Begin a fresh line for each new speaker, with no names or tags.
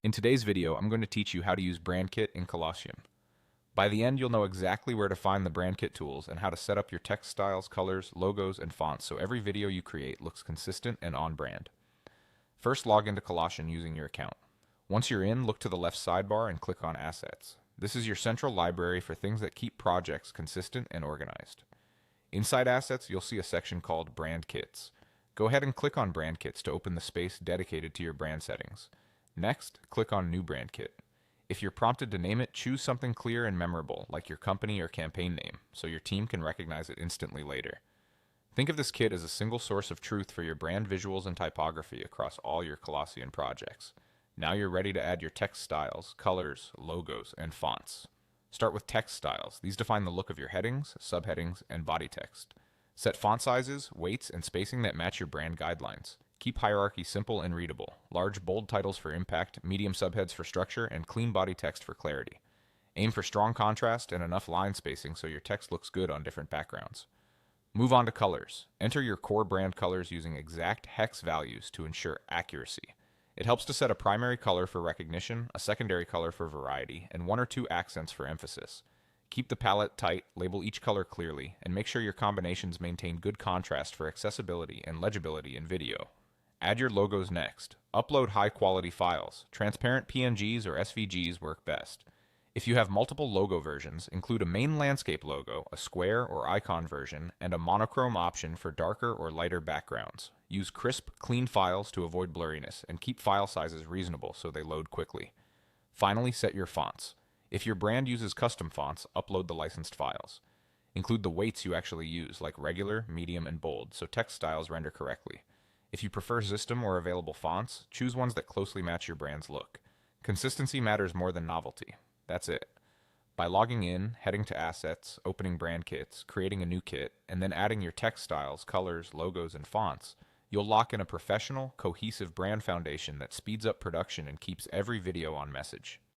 In today's video, I'm going to teach you how to use Brand Kit in Colossyan. By the end, you'll know exactly where to find the Brand Kit tools and how to set up your text styles, colors, logos, and fonts so every video you create looks consistent and on brand. First, log into Colossyan using your account. Once you're in, look to the left sidebar and click on Assets. This is your central library for things that keep projects consistent and organized. Inside Assets, you'll see a section called Brand Kits. Go ahead and click on Brand Kits to open the space dedicated to your brand settings. Next, click on New Brand Kit. If you're prompted to name it, choose something clear and memorable, like your company or campaign name, so your team can recognize it instantly later. Think of this kit as a single source of truth for your brand visuals and typography across all your Colossyan projects. Now you're ready to add your text styles, colors, logos, and fonts. Start with text styles. These define the look of your headings, subheadings, and body text. Set font sizes, weights, and spacing that match your brand guidelines. Keep hierarchy simple and readable. Large, bold titles for impact, medium subheads for structure, and clean body text for clarity. Aim for strong contrast and enough line spacing so your text looks good on different backgrounds. Move on to colors. Enter your core brand colors using exact hex values to ensure accuracy. It helps to set a primary color for recognition, a secondary color for variety, and one or two accents for emphasis. Keep the palette tight, label each color clearly, and make sure your combinations maintain good contrast for accessibility and legibility in video. Add your logos next. Upload high-quality files. Transparent PNGs or SVGs work best. If you have multiple logo versions, include a main landscape logo, a square or icon version, and a monochrome option for darker or lighter backgrounds. Use crisp, clean files to avoid blurriness, and keep file sizes reasonable so they load quickly. Finally, set your fonts. If your brand uses custom fonts, upload the licensed files. Include the weights you actually use, like regular, medium, and bold, so text styles render correctly. If you prefer system or available fonts, choose ones that closely match your brand's look. Consistency matters more than novelty. That's it. By logging in, heading to Assets, opening Brand Kits, creating a new kit, and then adding your text styles, colors, logos, and fonts, you'll lock in a professional, cohesive brand foundation that speeds up production and keeps every video on message.